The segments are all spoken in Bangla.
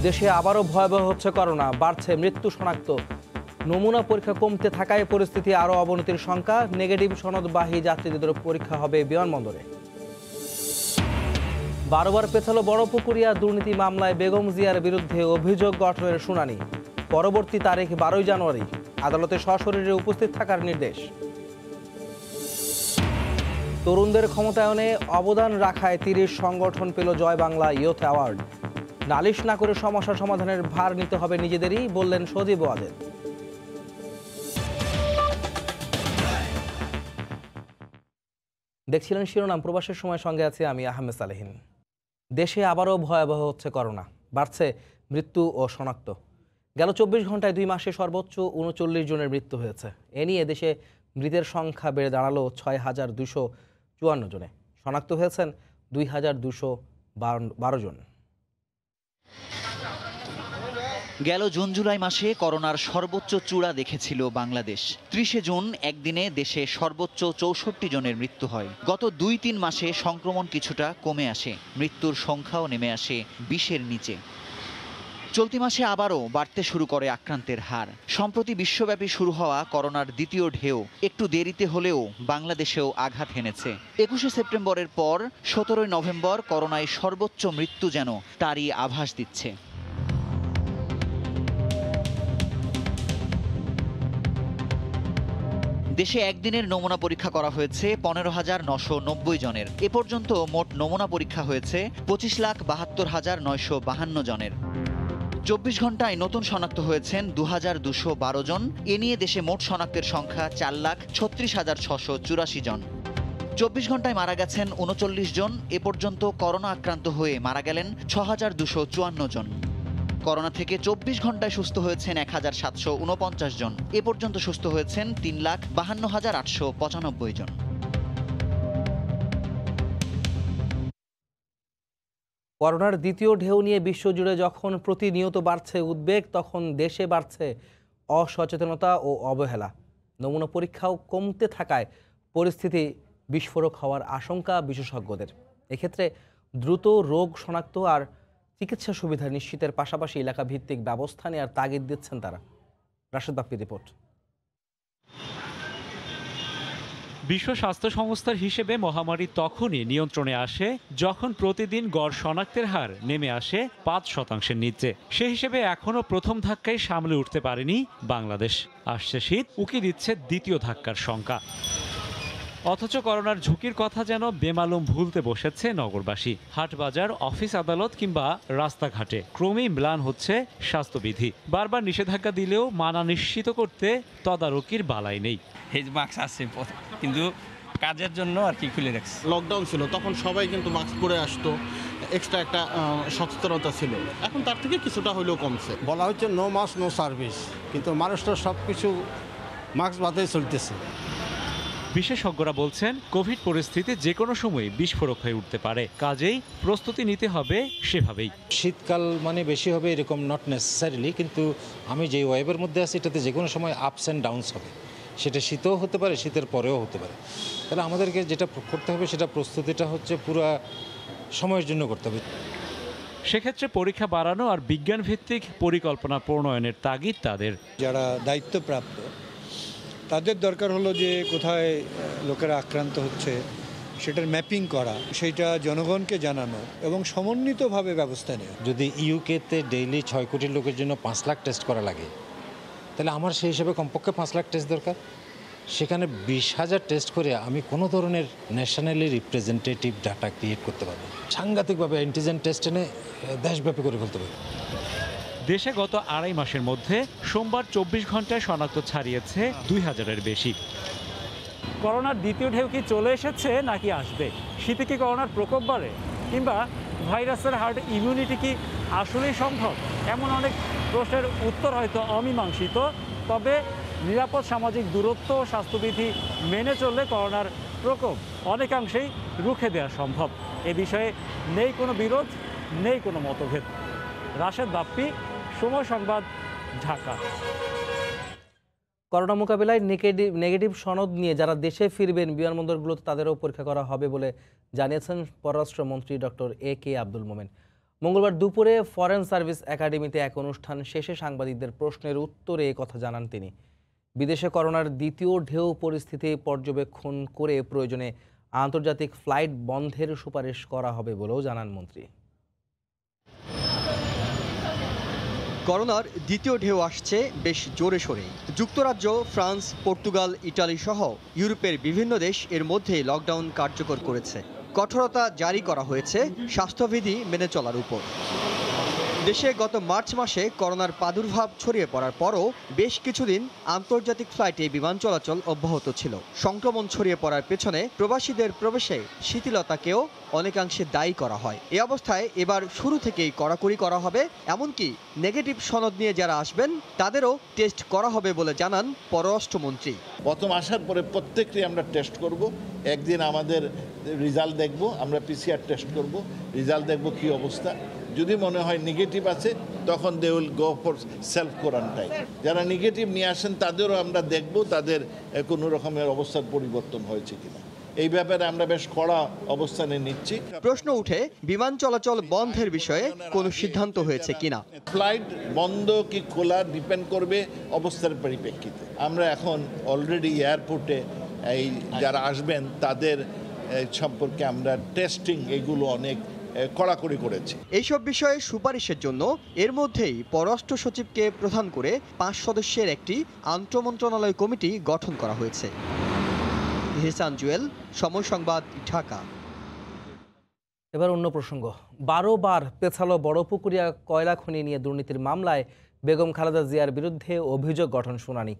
দেশে আবারও ভয়াবহ হচ্ছে করোনা, বাড়ছে মৃত্যু শনাক্ত। নমুনা পরীক্ষা কমতে থাকায় পরিস্থিতি আরও অবনতির শঙ্কা। নেগেটিভ সনদবাহী যাত্রীদের পরীক্ষা হবে বিমানবন্দরে। 12 বার পেছালো বড়পুকুরিয়া দুর্নীতি মামলায় বেগম জিয়ার বিরুদ্ধে অভিযোগ গঠনের শুনানি। পরবর্তী তারিখ 12 জানুয়ারি। আদালতে সশরীরে উপস্থিত থাকার নির্দেশ। তরুণদের ক্ষমতায়নে অবদান রাখায় 30 সংগঠন পেল জয় বাংলা ইয়ুথ অ্যাওয়ার্ড। নালিশ না করে সমস্যা সমাধানের ভার নিতে হবে নিজেদেরই, বললেন সজীব ওয়াজেদ। দেখছিলেন শিরোনাম। প্রবাসের সময় সঙ্গে আছি আমি আহমেদ সালেহিন। দেশে আবারও ভয়াবহ হচ্ছে করোনা, বাড়ছে মৃত্যু ও শনাক্ত। গেল 24 ঘন্টায় 2 মাসে সর্বোচ্চ 39 জনের মৃত্যু হয়েছে। এ নিয়ে দেশে মৃতের সংখ্যা বেড়ে দাঁড়ালো 6,254 জনে। শনাক্ত হয়েছেন 2,212 জন। গেল জুন জুলাই মাসে করোনার সর্বোচ্চ চূড়া দেখেছিল বাংলাদেশ। 30 জুন একদিনে দেশে সর্বোচ্চ 64 জনের মৃত্যু হয়। গত 2-3 মাসে সংক্রমণ কিছুটা কমে আসে, মৃত্যুর সংখ্যাও নেমে আসে 20-এর নিচে। চলতি মাসে আবারও বাড়তে শুরু করে আক্রান্তের হার। সম্প্রতি বিশ্বব্যাপী শুরু হওয়া করোনার দ্বিতীয় ঢেউ একটু দেরিতে হলেও বাংলাদেশেও আঘাত হেনেছে। 21শে সেপ্টেম্বরের পর 17ই নভেম্বর করোনায় সর্বোচ্চ মৃত্যু যেন তারই আভাস দিচ্ছে। দেশে একদিনের নমুনা পরীক্ষা করা হয়েছে 15,990 জনের। এ পর্যন্ত মোট নমুনা পরীক্ষা হয়েছে 25,72,952 জনের। 24 ঘন্টায় নতুন শনাক্ত হয়েছেন 2,212 জন। এ নিয়ে দেশে মোট শনাক্তের সংখ্যা 4,36,684 জন। 24 ঘন্টায় মারা গেছেন 39 জন। এ পর্যন্ত করোনা আক্রান্ত হয়ে মারা গেলেন 6,254 জন। করোনা থেকে 24 ঘন্টায় সুস্থ হয়েছেন 1,749 জন। এ পর্যন্ত সুস্থ হয়েছেন 3,52,895 জন। করোনার দ্বিতীয় ঢেউ নিয়ে বিশ্বজুড়ে যখন প্রতিনিয়ত বাড়ছে উদ্বেগ, তখন দেশে বাড়ছে অসচেতনতা ও অবহেলা। নমুনা পরীক্ষাও কমতে থাকায় পরিস্থিতি বিস্ফোরক হওয়ার আশঙ্কা বিশেষজ্ঞদের। এক্ষেত্রে দ্রুত রোগ শনাক্ত আর চিকিৎসা সুবিধা নিশ্চিতের পাশাপাশি এলাকা ভিত্তিক ব্যবস্থা নেওয়ার তাগিদ দিচ্ছেন তারা। রাশেদ বাপ্পির রিপোর্ট। বিশ্ব স্বাস্থ্য সংস্থার হিসেবে মহামারী তখনই নিয়ন্ত্রণে আসে যখন প্রতিদিন গড় শনাক্তের হার নেমে আসে 5% নিচে। সে হিসেবে এখনও প্রথম ধাক্কায় সামলে উঠতে পারেনি বাংলাদেশ। আসছে শীত, উকি দিচ্ছে দ্বিতীয় ধাক্কার শঙ্কা। অথচ করোনার ঝুঁকির কথা যেন বেমালুম ভুলতে বসেছে নগরবাসী। হাট বাজার, অফিস আদালত কিংবা রাস্তাঘাটে ক্রমেই ম্লান হচ্ছে স্বাস্থ্যবিধি। বারবার নিষেধাজ্ঞা দিলেও মানা নিশ্চিত করতে তদারকির বালাই নেই। মাস্ক আছে কিন্তু কাজের জন্য আর কি খুলে রাখছে। লকডাউন ছিল তখন সবাই কিন্তু মাস্ক পরে আসতো, এক্সট্রা একটা সচেতনতা ছিল। এখন তার থেকে কিছুটা হলেও কমছে। বলা হচ্ছে নো মাস্ক নো সার্ভিস, কিন্তু মানুষটা সব কিছু মাস্ক বাদেই চলতেছে। বিশেষজ্ঞরা বলছেন কোভিড পরিস্থিতি যে কোনো সময় বিস্ফোরক হয়ে উঠতে পারে, কাজেই প্রস্তুতি নিতে হবে সেভাবেই। শীতকাল মানে বেশি হবে এরকম নট নেসেসারিলি, কিন্তু আমি যে ওয়েবের মধ্যে আছি এটাতে যে কোনো সময় আপস অ্যান্ড ডাউনস হবে। সেটা শীতও হতে পারে, শীতের পরেও হতে পারে। তাহলে আমাদেরকে যেটা করতে হবে সেটা প্রস্তুতিটা হচ্ছে পুরো সময়ের জন্য করতে হবে। সেক্ষেত্রে পরীক্ষা বাড়ানো আর বিজ্ঞান ভিত্তিক পরিকল্পনা প্রণয়নের তাগিদ তাদের। যারা দায়িত্বপ্রাপ্ত তাদের দরকার হলো যে কোথায় লোকেরা আক্রান্ত হচ্ছে সেটার ম্যাপিং করা, সেইটা জনগণকে জানানো এবং সমন্বিতভাবে ব্যবস্থা নেওয়া। যদি ইউকেতে ডেইলি 6 কোটি লোকের জন্য 5 লাখ টেস্ট করা লাগে, তাহলে আমার সেই হিসেবে কমপক্ষে 5 লাখ টেস্ট দরকার। সেখানে 20,000 টেস্ট করে আমি কোনো ধরনের ন্যাশনালি রিপ্রেজেন্টেটিভ ডাটা ক্রিয়েট করতে পারবো। সাংঘাতিকভাবে অ্যান্টিজেন টেস্ট এনে দেশব্যাপী করে ফেলতে পারবো। দেশে গত 2.5 মাসের মধ্যে সোমবার 24 ঘন্টায় শনাক্ত ছাড়িয়েছে 2,000-এর বেশি। করোনার দ্বিতীয় ঢেউ কি চলে এসেছে নাকি আসবে? শীতে কি করোনার প্রকোপ বাড়ে, কিংবা ভাইরাসের হার্ড ইমিউনিটি কি আসলেই সম্ভব? এমন অনেক প্রশ্নের উত্তর হয়তো অমীমাংসিত। তবে নিরাপদ সামাজিক দূরত্ব ও স্বাস্থ্যবিধি মেনে চললে করোনার প্রকোপ অনেকাংশেই রুখে দেওয়া সম্ভব। এ বিষয়ে নেই কোনো বিরোধ, নেই কোনো মতভেদ। রাশেদ বাপ্পি, সময় সংবাদ, ঢাকা। করোনা মোকাবিলায় নেগেটিভ সনদ নিয়ে যারা দেশে ফিরবেন বিমানবন্দরগুলোতে তাদেরও পরীক্ষা করা হবে বলে জানিয়েছেন পররাষ্ট্রমন্ত্রী ডক্টর এ কে আব্দুল মোমেন। মঙ্গলবার দুপুরে ফরেন সার্ভিস একাডেমিতে এক অনুষ্ঠান শেষে সাংবাদিকদের প্রশ্নের উত্তরে কথা জানান তিনি। বিদেশে করোনার দ্বিতীয় ঢেউ পরিস্থিতি পর্যবেক্ষণ করে প্রয়োজনে আন্তর্জাতিক ফ্লাইট বন্ধের সুপারিশ করা হবে বলেও জানান মন্ত্রী। করোনার দ্বিতীয় ঢেউ আসছে বেশ জোরে সোরে। যুক্তরাজ্য, ফ্রান্স, পর্তুগাল, ইটালি সহ ইউরোপের বিভিন্ন দেশ এর মধ্যে লকডাউন কার্যকর করেছে। কঠোরতা জারি করা হয়েছে স্বাস্থ্যবিধি মেনে চলার উপর। দেশে গত মার্চ মাসে করোনার প্রাদুর্ভাব ছড়িয়ে পড়ার পরও বেশ কিছুদিন আন্তর্জাতিক ফ্লাইটে বিমান চলাচল অব্যাহত ছিল। সংক্রমণ ছড়িয়ে পড়ার পেছনে প্রবাসীদের প্রবেশে শিথিলতাকেও অনেকাংশে দায়ী করা হয়। এই অবস্থায় এবার শুরু থেকেই কড়াকড়ি করা হবে, এমনকি নেগেটিভ সনদ নিয়ে যারা আসবেন তাদেরও টেস্ট করা হবে বলে জানান পররাষ্ট্রমন্ত্রী। প্রথম আসার পরে প্রত্যেকটি আমরা টেস্ট করব। একদিন আমাদের রেজাল্ট দেখব, আমরা পিসিআর টেস্ট করব, রেজাল্ট দেখব কী অবস্থা। যদি মনে হয় নেগেটিভ আছে তখন they will go for self quarantine. যারা নেগেটিভ নিয়ে আসেন তাদেরও আমরা দেখব তাদের কোনো রকমের অবস্থার পরিবর্তন হয়েছে কিনা। এই ব্যাপারে আমরা বেশ কড়া অবস্থানে নিচ্ছি। প্রশ্ন উঠে বিমান চলাচল বন্ধের বিষয়ে কোনো সিদ্ধান্ত হয়েছে কিনা। ফ্লাইট বন্ধ কি খোলা ডিপেন্ড করবে অবস্থার পরিপ্রেক্ষিতে। আমরা এখন অলরেডি এয়ারপোর্টে এই যারা আসবেন তাদের সম্পর্কে আমরা টেস্টিং এগুলো অনেক কড়াকড়ি করেছি। এইসব বিষয়ে সুপারিশের জন্য এর মধ্যেই পররাষ্ট্র সচিবকে প্রধান করে 5 সদস্যের একটি আন্তঃমন্ত্রণালয় কমিটি গঠন করা হয়েছে। হেসান জুয়েল, সময় সংবাদ, ঢাকা। এবার অন্য প্রসঙ্গ। 12 বার পেছালো বড়পুকুরিয়া কয়লা খনি নিয়ে দুর্নীতির মামলায় বেগম খালেদা জিয়ার বিরুদ্ধে অভিযোগ গঠন শুনানি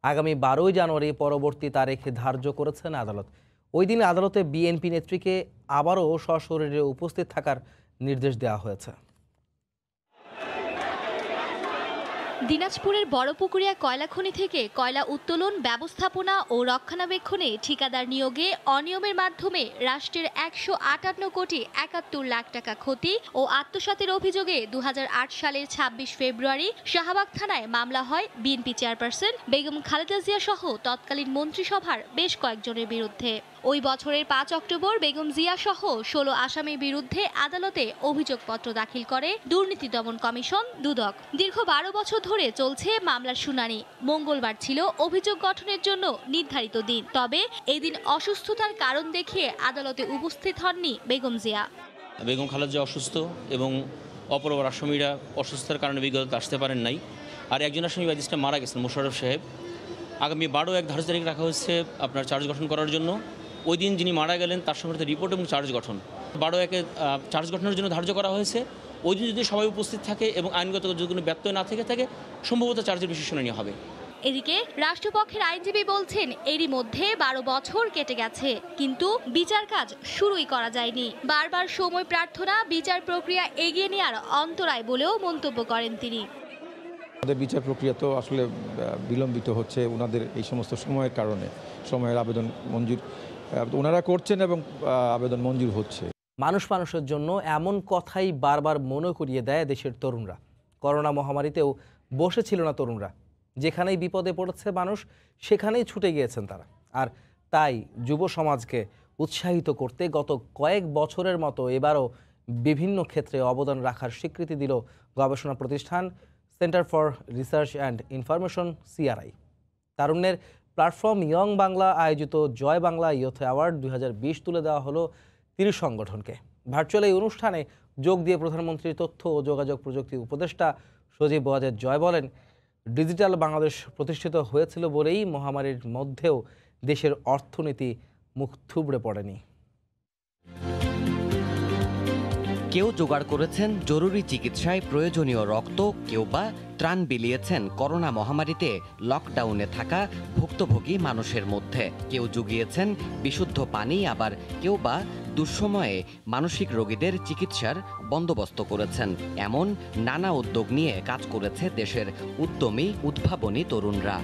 আগামী 12 জানুয়ারি পরবর্তী তারিখ ধার্য করেছেন আদালত। ওই দিন আদালতে বিএনপি নেত্রীকে আবারও সশরীরে উপস্থিত থাকার নির্দেশ দেওয়া হয়েছে। দিনাজপুরের বড়পুকুরিয়া কয়লা খনি থেকে কয়লা উত্তোলন, ব্যবস্থাপনা ও রক্ষণাবেক্ষণে ঠিকাদার নিয়োগে অনিয়মের মাধ্যমে রাষ্ট্রের 158 কোটি 71 লাখ টাকা ক্ষতি ও আত্মসাতের অভিযোগে 2008 সালের 26 ফেব্রুয়ারি শাহবাগ থানায় মামলা হয় বিএনপি চেয়ারপারসন বেগম খালেদা জিয়া সহ তৎকালীন মন্ত্রিসভার বেশ কয়েকজনের বিরুদ্ধে। ওই বছরের 5 অক্টোবর বেগম জিয়া সহ 16 আসামির বিরুদ্ধে আদালতে অভিযোগপত্র দাখিল করে দুর্নীতি দমন কমিশন দুদক। দীর্ঘ 12 বছর ধরে চলছে মামলার শুনানি। মঙ্গলবার ছিল অভিযোগ গঠনের জন্য নির্ধারিত দিন, তবে এদিন অসুস্থতার কারণ দেখিয়ে আদালতে উপস্থিত হননি বেগম জিয়া। বেগম খালেদা জিয়া অসুস্থ এবং অপর আসামিরা অসুস্থতার কারণে বিগত আসতে পারেন নাই। আর একজন আসামি ম্যাজিস্ট্রেট মারা গেছেন, মোশাররফ সাহেব। আগামী 12/1 ধার্য তারিখ রাখা হয়েছে আপনার চার্জ গঠন করার জন্য। ওই দিন যিনি মারা গেলেন তার সঙ্গে রিপোর্ট এবং চার্জ গঠন 12/1 চার্জ গঠনের জন্য ধার্য করা হয়েছে। ওই দিন যদি সবাই উপস্থিত থাকে এবং আইনগত যদি কোনো ব্যত্যয় না থেকে থাকে সম্ভবত চার্জের বিষয় শুনানি হবে। এদিকে রাষ্ট্রপক্ষের আইনজীবী বলছেন এরই মধ্যে 12 বছর কেটে গেছে, কিন্তু বিচার কাজ শুরুই করা যায়নি। বারবার সময় প্রার্থনা বিচার প্রক্রিয়া এগিয়ে নেওয়ার অন্তরায় বলেও মন্তব্য করেন তিনি। আমাদের বিচার প্রক্রিয়া তো আসলে বিলম্বিত হচ্ছে ওনাদের এই সমস্ত সময়ের কারণে। সময়ের আবেদন মঞ্জুর ওনারা করছেন এবং আবেদন মঞ্জুর হচ্ছে। মানুষের জন্য এমন কথাই বারবার মনে করিয়ে দেয় দেশের তরুণরা। করোনা মহামারীতেও বসেছিল না তরুণরা। যেখানেই বিপদে পড়েছে মানুষ সেখানেই ছুটে গিয়েছেন তারা। আর তাই যুব সমাজকে উৎসাহিত করতে গত কয়েক বছরের মতো এবারও বিভিন্ন ক্ষেত্রে অবদান রাখার স্বীকৃতি দিল গবেষণা প্রতিষ্ঠান centre for research and information CRI। তারুণ্যের প্ল্যাটফর্ম ইয়ং বাংলা আয়োজিত জয় বাংলা ইয়ুথ অ্যাওয়ার্ড 2020 তুলে দেওয়া হলো 30 সংগঠনকে। ভার্চুয়াল এই অনুষ্ঠানে যোগ দিয়ে প্রধানমন্ত্রীর তথ্য ও যোগাযোগ প্রযুক্তি উপদেষ্টা সজীব ওয়াজেদ জয় বলেন, ডিজিটাল বাংলাদেশ প্রতিষ্ঠিত হয়েছিল বলেই মহামারীর মধ্যেও দেশের অর্থনীতি মুখ থুবড়ে পড়েনি। কেউ জোগাড় করেছেন জরুরি চিকিৎসায় প্রয়োজনীয় রক্ত, কেউ বা ত্রাণ বিলিয়েছেন করোনা মহামারীতে লকডাউনে থাকা ভুক্তভোগী মানুষের মধ্যে। কেউ জুগিয়েছেন বিশুদ্ধ পানি, আবার কেউ বা দুঃসময়ে মানসিক রোগীদের চিকিৎসার বন্দোবস্ত করেছেন। এমন নানা উদ্যোগ নিয়ে কাজ করেছে দেশের উদ্যমী উদ্ভাবনী তরুণরা।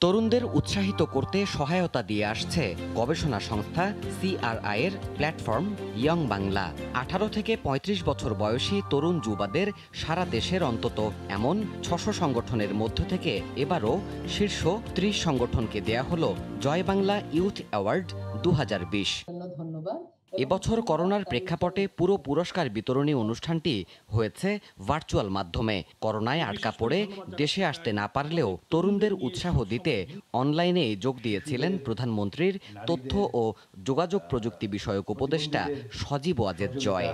তরুণদের উৎসাহিত করতে সহায়তা দিয়ে আসছে গবেষণা সংস্থা CRI এর প্ল্যাটফর্ম ইয়ং বাংলা। 18 থেকে 35 বছর বয়সী তরুণ যুবাদের সারা দেশের অন্তত এমন 600 সংগঠনের মধ্য থেকে এবারও শীর্ষ 30 সংগঠনকে দেয়া হলো জয় বাংলা ইউথ অ্যাওয়ার্ড 2020। ধন্যবাদ এবছর করোনার প্রেক্ষাপটে পুরো পুরস্কার বিতরণী অনুষ্ঠানটি হয়েছে ভার্চুয়াল মাধ্যমে। করোনায় আটকা পড়ে দেশে আসতে না পারলেও তরুণদের উৎসাহ দিতে অনলাইনে যোগ দিয়েছিলেন প্রধানমন্ত্রীর তথ্য ও যোগাযোগ প্রযুক্তি বিষয়ক উপদেষ্টা সজীব ওয়াজেদ জয়।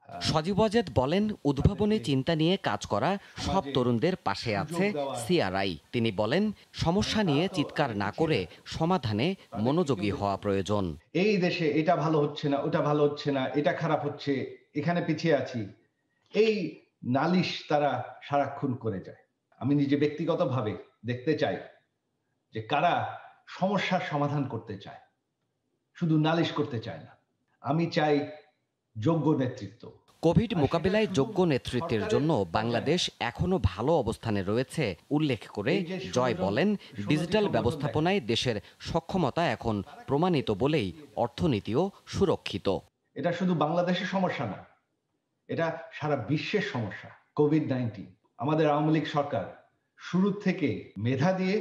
সজীব ওয়াজেদ বলেন, উদ্ভাবনী চিন্তা নিয়ে কাজ করা সব তরুণদের পাশে আছে সিআরআই। তিনি বলেন, সমস্যা নিয়ে চিৎকার না করে সমাধানে মনোযোগী হওয়া প্রয়োজন। এই দেশে এটা ভালো হচ্ছে না, ওটা ভালো হচ্ছে না, এটা খারাপ হচ্ছে, এখানে পিছিয়ে আছি, এই নালিশ তারা সারাক্ষণ করে যায়। আমি নিজে ব্যক্তিগতভাবে দেখতে চাই যে কারা সমস্যার সমাধান করতে চায়, শুধু নালিশ করতে চায় না। আমি চাই যোগ্য নেতৃত্ব। কোভিড মোকাবিলায় যোগ্য নেতৃত্বের জন্য বাংলাদেশ এখনো ভালো অবস্থানে রয়েছে উল্লেখ করে জয় বলেন, ডিজিটাল ব্যবস্থাপনায় দেশের সক্ষমতা এখন প্রমাণিত বলেই অর্থনীতিও সুরক্ষিত। এটা শুধু বাংলাদেশের সমস্যা না, এটা সারা বিশ্বের সমস্যা। কোভিড-19 আমাদের আওয়ামী লীগ সরকার শুরু থেকে মেধা দিয়ে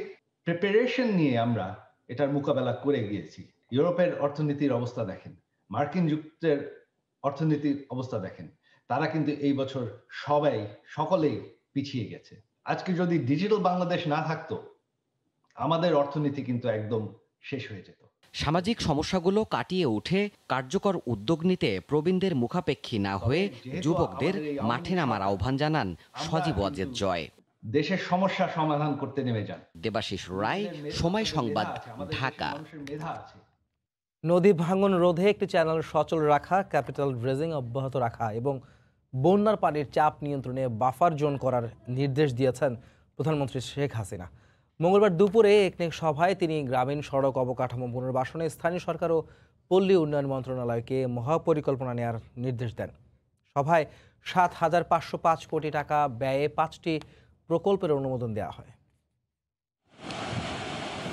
প্রিপারেশন নিয়ে আমরা এটার মোকাবেলা করে গিয়েছি। ইউরোপের অর্থনীতির অবস্থা দেখেন, মার্কিন যুক্তরাষ্ট্রের অর্থনীতির অবস্থা দেখেন, তারা কিন্তু এই বছর সকলেই পিছিয়ে গেছে। আজকে যদি ডিজিটাল বাংলাদেশ না থাকতো, আমাদের অর্থনীতি কিন্তু একদম শেষ হয়ে যেত। সামাজিক সমস্যাগুলো কাটিয়ে উঠে কার্যকর উদ্যোগ নিতে প্রবীণদের মুখাপেক্ষী না হয়ে যুবকদের মাঠে নামার আহ্বান জানান সজীব ওয়াজেদ জয়। দেশের সমস্যা সমাধান করতে নেমে যান। দেবাশিস রায়, সময় সংবাদ, ঢাকা। নদী ভাঙন রোধে একটি চ্যানেল সচল রাখা, ক্যাপিটাল রেজিং অব্যাহত রাখা এবং বন্যার পানির চাপ নিয়ন্ত্রণে বাফার জোন করার নির্দেশ দিয়েছেন প্রধানমন্ত্রী শেখ হাসিনা। মঙ্গলবার দুপুরে একনেক সভায় তিনি গ্রামীণ সড়ক অবকাঠামো পুনর্বাসনে স্থানীয় সরকার ও পল্লী উন্নয়ন মন্ত্রণালয়কে মহাপরিকল্পনা নেওয়ার নির্দেশ দেন। সভায় ৭,৫০৫ কোটি টাকা ব্যয়ে ৫টি প্রকল্পের অনুমোদন দেওয়া হয়।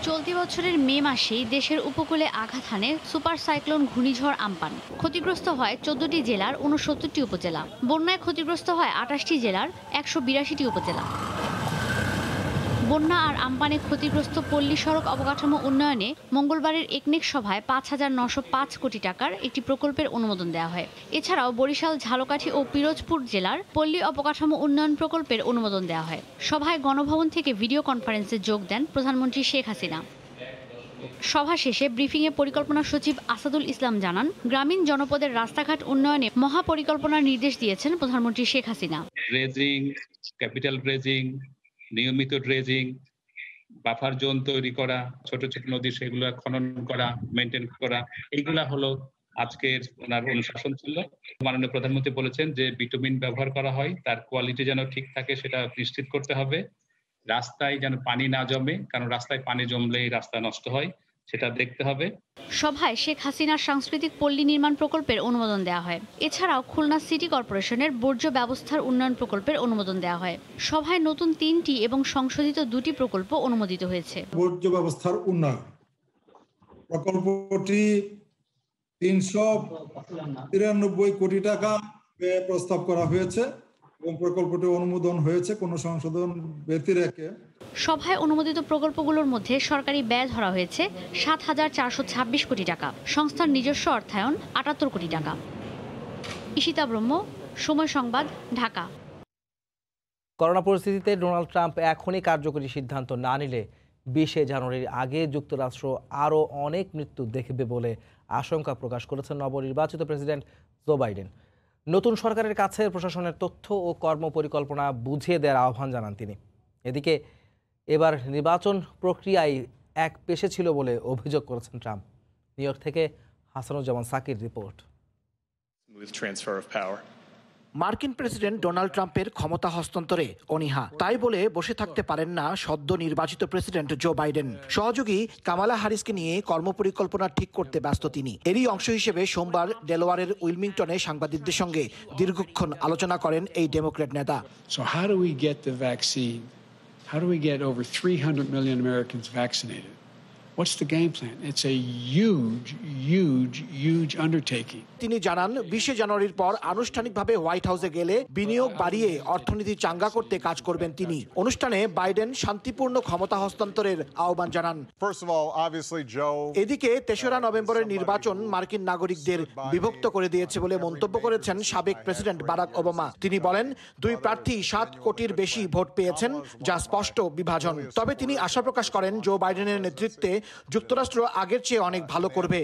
চলতি বছরের মে মাসেই দেশের উপকূলে আঘাত হানে সুপার সাইক্লোন ঘূর্ণিঝড় আম্পান। ক্ষতিগ্রস্ত হয় ১৪টি জেলার ৬৯টি উপজেলা। বন্যায় ক্ষতিগ্রস্ত হয় ২৮টি জেলার ১৮২টি উপজেলা। বন্যা আর আমপানে ক্ষতিগ্রস্ত পল্লী সড়ক অবকাঠামো উন্নয়নে মঙ্গলবারের একনেক সভায় ৫,৯০৫ কোটি টাকার একটি প্রকল্পের অনুমোদন দেওয়া হয়। এছাড়াও বরিশাল, ঝালকাঠি ও পিরোজপুর জেলার পল্লী অবকাঠামো উন্নয়ন প্রকল্পের অনুমোদন দেওয়া হয়। সভায় গণভবন থেকে ভিডিও কনফারেন্সে যোগ দেন প্রধানমন্ত্রী শেখ হাসিনা। সভা শেষে ব্রিফিংয়ে পরিকল্পনা সচিব আসাদুল ইসলাম জানান, গ্রামীণ জনপদের রাস্তাঘাট উন্নয়নে মহাপরিকল্পনার নির্দেশ দিয়েছেন প্রধানমন্ত্রী Sheikh Hasina. Dredging, capital dredging, নিয়মিত ড্রেজিং, বাফার জোন তৈরি করা, ছোট ছোট নদী সেগুলো খনন করা, মেনটেন করা, এইগুলা হলো আজকের ওনার অনুশাসন ছিল। মাননীয় প্রধানমন্ত্রী বলেছেন যে বিটুমিন ব্যবহার করা হয়, তার কোয়ালিটি যেন ঠিক থাকে সেটা নিশ্চিত করতে হবে। রাস্তায় যেন পানি না জমে, কারণ রাস্তায় পানি জমলেই রাস্তা নষ্ট হয়, সেটা দেখতে হবে। সভায় শেখ হাসিনার সাংস্কৃতিক পল্লী নির্মাণ প্রকল্পের অনুমোদন দেওয়া হয়। এছাড়াও খুলনা সিটি কর্পোরেশনের বর্জ্য ব্যবস্থার উন্নয়ন প্রকল্পের অনুমোদন দেওয়া হয়। সভায় নতুন 3টি এবং সংশোধিত 2টি প্রকল্প অনুমোদিত হয়েছে। বর্জ্য ব্যবস্থার উন্নয়ন প্রকল্পটি ৩৯৩ কোটি টাকা ব্যয় প্রস্তাব করা হয়েছে এবং প্রকল্পটি অনুমোদন হয়েছে কোনো সংশোধন ব্যতিরেকে। সভায় অনুমোদিত প্রকল্পগুলোর মধ্যে সরকারি ব্যয় ধরা হয়েছে ৭,৪২৬ কোটি টাকা, সংস্থার নিজস্ব অর্থায়ন ৭৮ কোটি টাকা। ঈশিতা ব্রহ্ম, সময় সংবাদ, ঢাকা। করোনা পরিস্থিতিতে ডোনাল্ড ট্রাম্প এখনই কার্যকরী সিদ্ধান্ত না নিলে ২০শে জানুয়ারির আগে যুক্তরাষ্ট্র আরও অনেক মৃত্যু দেখবে বলে আশঙ্কা প্রকাশ করেছেন নবনির্বাচিত প্রেসিডেন্ট জো বাইডেন। নতুন সরকারের কাছে প্রশাসনের তথ্য ও কর্মপরিকল্পনা বুঝিয়ে দেওয়ার আহ্বান জানান তিনি। এদিকে এবার নির্বাচন প্রক্রিয়ায় এক পেশে ছিল বলে অভিযোগ করেছেন ট্রাম্প। নিউ ইয়র্ক থেকে হাসানুজ্জামান সাকির রিপোর্ট। মার্কিন প্রেসিডেন্ট ডোনাল্ড ট্রাম্পের ক্ষমতা হস্তান্তরে অনীহা, তাই বলে বসে থাকতে পারেন না সদ্য নির্বাচিত প্রেসিডেন্ট জো বাইডেন। সহযোগী কামালা হ্যারিসকে নিয়ে কর্মপরিকল্পনা ঠিক করতে ব্যস্ত তিনি। এরই অংশ হিসেবে সোমবার ডেলাওয়ারের উইলমিংটনে সাংবাদিকদের সঙ্গে দীর্ঘক্ষণ আলোচনা করেন এই ডেমোক্র্যাট নেতা। So how do we get the vaccine? How do we get over 300 million Americans vaccinated? What's the game plan? It's a huge undertaking. তিনি জানান 20 জানুয়ারির পর আনুষ্ঠানিকভাবে হোয়াইট হাউসে গেলে বিনিয়োগ বাড়িয়ে অর্থনীতি চাঙ্গা করতে কাজ করবেন তিনি। অনুষ্ঠানে বাইডেন শান্তিপূর্ণ ক্ষমতা হস্তান্তরের আহ্বান জানান। এদিকে 3রা নভেম্বরের নির্বাচন মার্কিন নাগরিকদের বিভক্ত করে দিয়েছে বলে মন্তব্য করেছেন সাবেক প্রেসিডেন্ট বারাক ওবামা। তিনি বলেন 2 প্রার্থী 7 কোটির বেশি ভোট পেয়েছেন, যা স্পষ্ট বিভাজন। তবে তিনি আশা প্রকাশ করেন জো বাইডেনের নেতৃত্বে যুক্তরাষ্ট্র আগের চেয়ে অনেক ভালো করবে।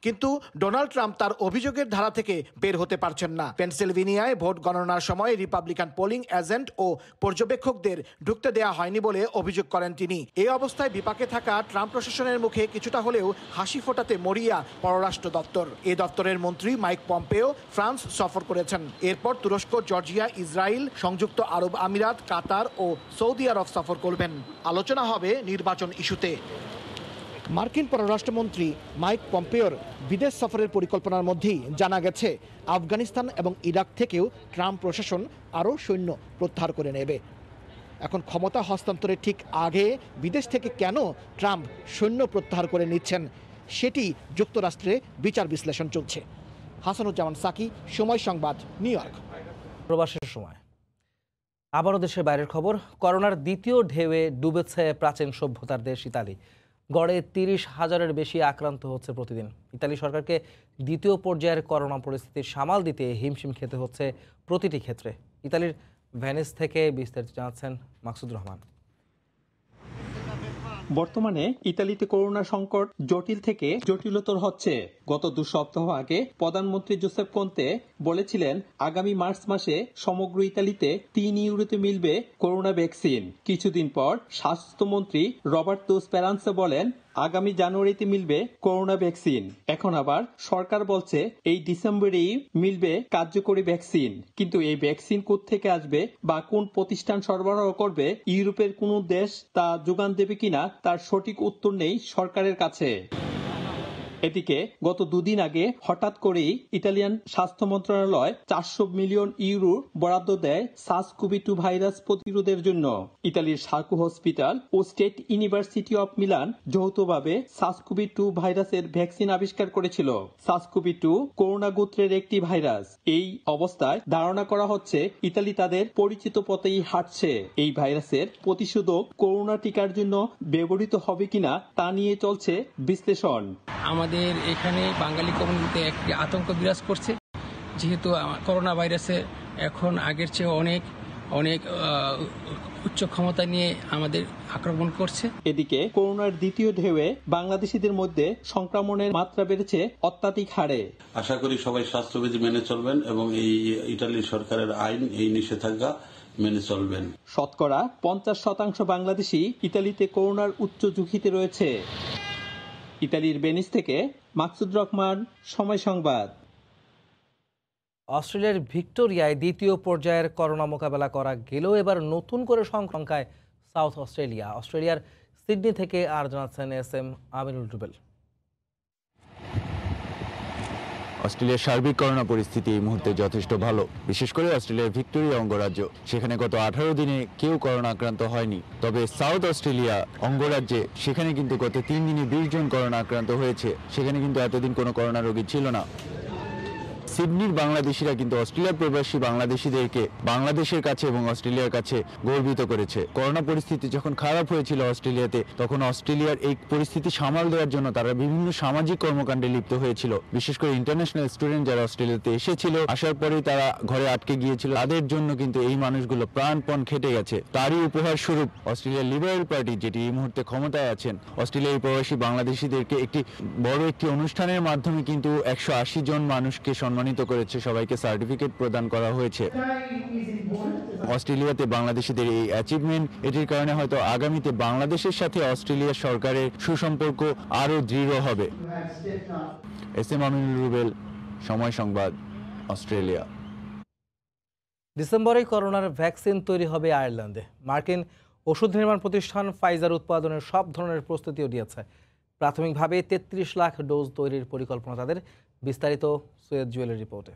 কিন্তু ডোনাল্ড ট্রাম্প তার অভিযোগের ধারা থেকে বের হতে পারছেন না। পেনসিলভেনিয়ায় ভোট গণনার সময় রিপাবলিকান পোলিং এজেন্ট ও পর্যবেক্ষকদের ঢুকতে দেওয়া হয়নি বলে অভিযোগ করেন তিনি। এই অবস্থায় বিপাকে থাকা ট্রাম্প প্রশাসনের মুখে কিছুটা হলেও হাসি ফোটাতে মরিয়া পররাষ্ট্র দপ্তর। এই দপ্তরের মন্ত্রী মাইক পম্পেও ফ্রান্স সফর করেছেন। এরপর তুরস্ক, জর্জিয়া, ইসরায়েল, সংযুক্ত আরব আমিরাত, কাতার ও সৌদি আরব সফর করবেন। আলোচনা হবে নির্বাচন ইস্যুতে। মার্কিন পররাষ্ট্রমন্ত্রী মাইক পম্পেওর বিদেশ সফরের পরিকল্পনার মধ্যেই জানা গেছে আফগানিস্তান এবং ইরাক থেকেও ট্রাম্প প্রশাসন আরও সৈন্য প্রত্যাহার করে নেবে। এখন ক্ষমতা হস্তান্তরের ঠিক আগে বিদেশ থেকে কেন ট্রাম্প সৈন্য প্রত্যাহার করে নিচ্ছেন সেটি যুক্তরাষ্ট্রে বিচার বিশ্লেষণ চলছে। হাসানুজ্জামান সাকি, সময় সংবাদ, নিউ ইয়র্ক। প্রবাসের সময় আবারও দেশের বাইরের খবর। করোনার দ্বিতীয় ঢেউয়ে ডুবেছে প্রাচীন সভ্যতার দেশ ইতালি। গড়ে 30,000-এর বেশি আক্রান্ত হচ্ছে প্রতিদিন। ইতালি সরকারকে দ্বিতীয় পর্যায়ের করোনা পরিস্থিতি সামাল দিতে হিমশিম খেতে হচ্ছে প্রতিটি ক্ষেত্রে। ইতালির ভেনিস থেকে বিস্তারিত জানাচ্ছেন মাকসুদ রহমান। বর্তমানে ইতালিতে করোনা সংকট জটিল থেকে জটিলতর হচ্ছে। গত 2 সপ্তাহ আগে প্রধানমন্ত্রী জোসেফ কোন্তে বলেছিলেন আগামী মার্চ মাসে সমগ্র ইতালিতে 3 ইউরোতে মিলবে করোনা ভ্যাকসিন। কিছুদিন পর স্বাস্থ্যমন্ত্রী রবার্তো স্পেরান্সা বলেন আগামী জানুয়ারিতে মিলবে করোনা ভ্যাকসিন। এখন আবার সরকার বলছে এই ডিসেম্বরেই মিলবে কার্যকরী ভ্যাকসিন। কিন্তু এই ভ্যাকসিন কোত্থেকে আসবে বা কোন প্রতিষ্ঠান সরবরাহ করবে, ইউরোপের কোন দেশ তা যোগান দেবে কিনা তার সঠিক উত্তর নেই সরকারের কাছে। এদিকে গত 2 দিন আগে হঠাৎ করেই ইতালিয়ান স্বাস্থ্য মন্ত্রণালয় 400 মিলিয়ন ইউরো বরাদ্দ দেয় SARS-CoV-2 ভাইরাস প্রতিরোধের জন্য। ইতালির সার্কো হসপিটাল ও স্টেট ইউনিভার্সিটি অফ মিলান যৌথভাবে SARS-CoV-2 ভাইরাসের ভ্যাকসিন আবিষ্কার করেছিল। SARS-CoV-2 করোনা গোত্রের একটি ভাইরাস। এই অবস্থায় ধারণা করা হচ্ছে ইতালি তাদের পরিচিত পথেই হাঁটছে। এই ভাইরাসের প্রতিষেধক করোনা টিকার জন্য ব্যবহৃত হবে কিনা তা নিয়ে চলছে বিশ্লেষণ। আমাদের এখানে বাঙালি কমিউনিটিতে একটি আতঙ্ক বিরাজ করছে, যেহেতু করোনা ভাইরাসে এখন আগের চেয়ে অনেক উচ্চ ক্ষমতা নিয়ে আমাদের আক্রমণ করছে। এদিকে করোনার দ্বিতীয় ঢেউয়ে বাংলাদেশিদের মধ্যে সংক্রমণের মাত্রা বেড়েছে অত্যাধিক হারে। আশা করি সবাই স্বাস্থ্যবিধি মেনে চলবেন এবং এই ইতালি সরকারের আইন, এই নিষেধাজ্ঞা মেনে চলবেন। শতকরা 50% বাংলাদেশি ইতালিতে করোনার উচ্চ ঝুঁকিতে রয়েছে। ইতালির ভেনিস থেকে মাকসুদ রহমান, সময় সংবাদ। অস্ট্রেলিয়ার ভিক্টোরিয়ায় দ্বিতীয় পর্যায়ের করোনা মোকাবেলা করা গেলেও এবার নতুন করে সংখ্যায় সাউথ অস্ট্রেলিয়া। অস্ট্রেলিয়ার সিডনি থেকে আর জানাচ্ছেন SM আমিনুল রুবেল। অস্ট্রেলিয়ার সার্বিক করোনা পরিস্থিতি এই মুহূর্তে যথেষ্ট ভালো, বিশেষ করে অস্ট্রেলিয়ার ভিক্টোরিয়া অঙ্গরাজ্য। সেখানে গত 18 দিনে কেউ করোনা আক্রান্ত হয়নি। তবে সাউথ অস্ট্রেলিয়া অঙ্গরাজ্যে সেখানে কিন্তু গত 3 দিনে 20 জন করোনা আক্রান্ত হয়েছে। সেখানে কিন্তু এতদিন কোনো করোনা রোগী ছিল না। সিডনির বাংলাদেশিরা কিন্তু অস্ট্রেলিয়ার প্রবাসী বাংলাদেশিদেরকে বাংলাদেশের কাছে এবং অস্ট্রেলিয়ার কাছে গর্বিত করেছে। করোনা পরিস্থিতি যখন খারাপ হয়েছিল অস্ট্রেলিয়াতে, তখন অস্ট্রেলিয়ার এই পরিস্থিতি সামাল দেওয়ার জন্য তারা বিভিন্ন সামাজিক কর্মকাণ্ডে লিপ্ত হয়েছিল। বিশেষ করে ইন্টারন্যাশনাল স্টুডেন্ট যারা অস্ট্রেলিয়াতে এসেছিল, আসার পরেই তারা ঘরে আটকে গিয়েছিল, তাদের জন্য কিন্তু এই মানুষগুলো প্রাণপণ খেটে গেছে। তারই উপহার স্বরূপ অস্ট্রেলিয়ার লিবারেল পার্টি, যেটি এই মুহূর্তে ক্ষমতায় আছেন, অস্ট্রেলিয়ার প্রবাসী বাংলাদেশিদেরকে একটি বড় একটি অনুষ্ঠানের মাধ্যমে কিন্তু 180 জন মানুষকে সম্মানিত করেছে, সবাইকে সার্টিফিকেট প্রদান করা হয়েছে। অস্ট্রেলিয়াতে বাংলাদেশিদের এই অ্যাচিভমেন্ট, এটির কারণে হয়তো আগামীতে বাংলাদেশের সাথে অস্ট্রেলিয়া সরকারের সুসম্পর্ক আরো দৃঢ় হবে। SM আমিনুল রুবেল, সময় সংবাদ, অস্ট্রেলিয়া। ডিসেম্বরে করোনার ভ্যাকসিন তৈরি হবে আয়ারল্যান্ডে। মার্কিন ওষুধ নির্মাণ প্রতিষ্ঠান ফাইজার উৎপাদনের সব ধরনের প্রস্তুতিও নিয়েছে। প্রাথমিকভাবে 33 লাখ ডোজ তৈরির পরিকল্পনা তাদের। বিস্তারিত সৈয়দ জুয়েলের রিপোর্টে।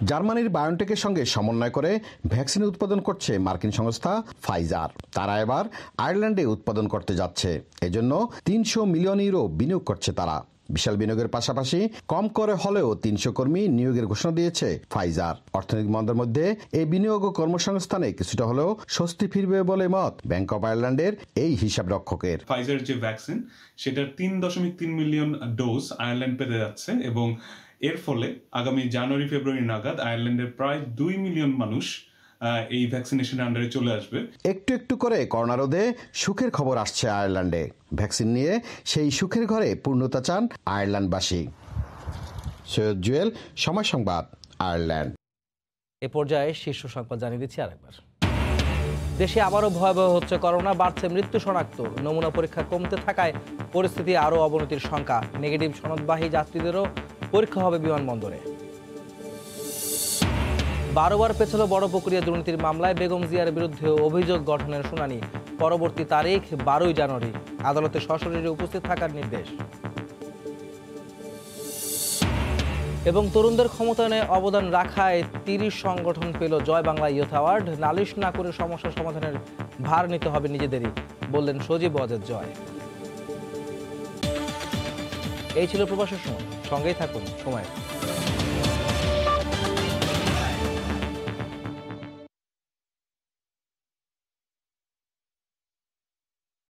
জার্মানির বায়োনটেকের সঙ্গে সমন্বয় করে ভ্যাকসিন উৎপাদন করছে মার্কিন সংস্থা ফাইজার। তারা এবার আয়ারল্যান্ডে উৎপাদন করতে যাচ্ছে। এজন্য 300 মিলিয়ন ইউরো বিনিয়োগ করছে তারা। বিশাল বিনিয়োগের পাশাপাশি কম করে হলেও 300 কর্মী নিয়োগের ঘোষণা দিয়েছে ফাইজার। অর্থনৈতিক মন্দার মধ্যে এই বিনিয়োগ ও কর্মসংস্থানে কিছুটা হলেও স্বস্তি ফিরবে বলে মত ব্যাংক অব আয়ারল্যান্ডের এই হিসাব রক্ষকের। ফাইজার যে ভ্যাকসিন সেটার 3.3 মিলিয়ন ডোজ আয়ারল্যান্ড পেতে যাচ্ছে এবং এর ফলে আগামী জানুয়ারি ফেব্রুয়ারি নাগাদ আয়ারল্যান্ডের প্রায় 2 মিলিয়ন মানুষ এই ভ্যাকসিনেশনের আন্ডারে চলে আসবে। একটু একটু করে করোনা রোধে সুখের খবর আসছে আয়ারল্যান্ডে। ভ্যাকসিন নিয়ে সেই সুখের ঘরে পূর্ণতা চান আয়ারল্যান্ডবাসী। সৈয়দ জুয়েল, সময় সংবাদ, আয়ারল্যান্ড। এ পর্যায়ে শীর্ষ সংবাদ জানিয়ে দিচ্ছি আরেকবার। দেশে আবারও ভয়াবহ হচ্ছে করোনা, বাড়ছে মৃত্যু শনাক্ত। নমুনা পরীক্ষা কমতে থাকায় পরিস্থিতি আরও অবনতির শঙ্কা। নেগেটিভ সনদবাহী যাত্রীদেরও পরীক্ষা হবে বিমানবন্দরে। 12 বার পেছল বড়পুকুরিয়া দুর্নীতির মামলায় বেগম জিয়ার বিরুদ্ধে অভিযোগ গঠনের শুনানি। পরবর্তী তারিখ 12 জানুয়ারি। আদালতে সশরীরে উপস্থিত থাকার নির্দেশ। এবং তরুণদের ক্ষমতায়নে অবদান রাখায় 30 সংগঠন পেল জয় বাংলা ইয়ুথ অ্যাওয়ার্ড। নালিশ না করে সমস্যা সমাধানের ভার নিতে হবে নিজেদেরই, বললেন সজীব ওয়াজেদ জয়। এই ছিল প্রবাসের সময়। সঙ্গেই থাকুন সময়।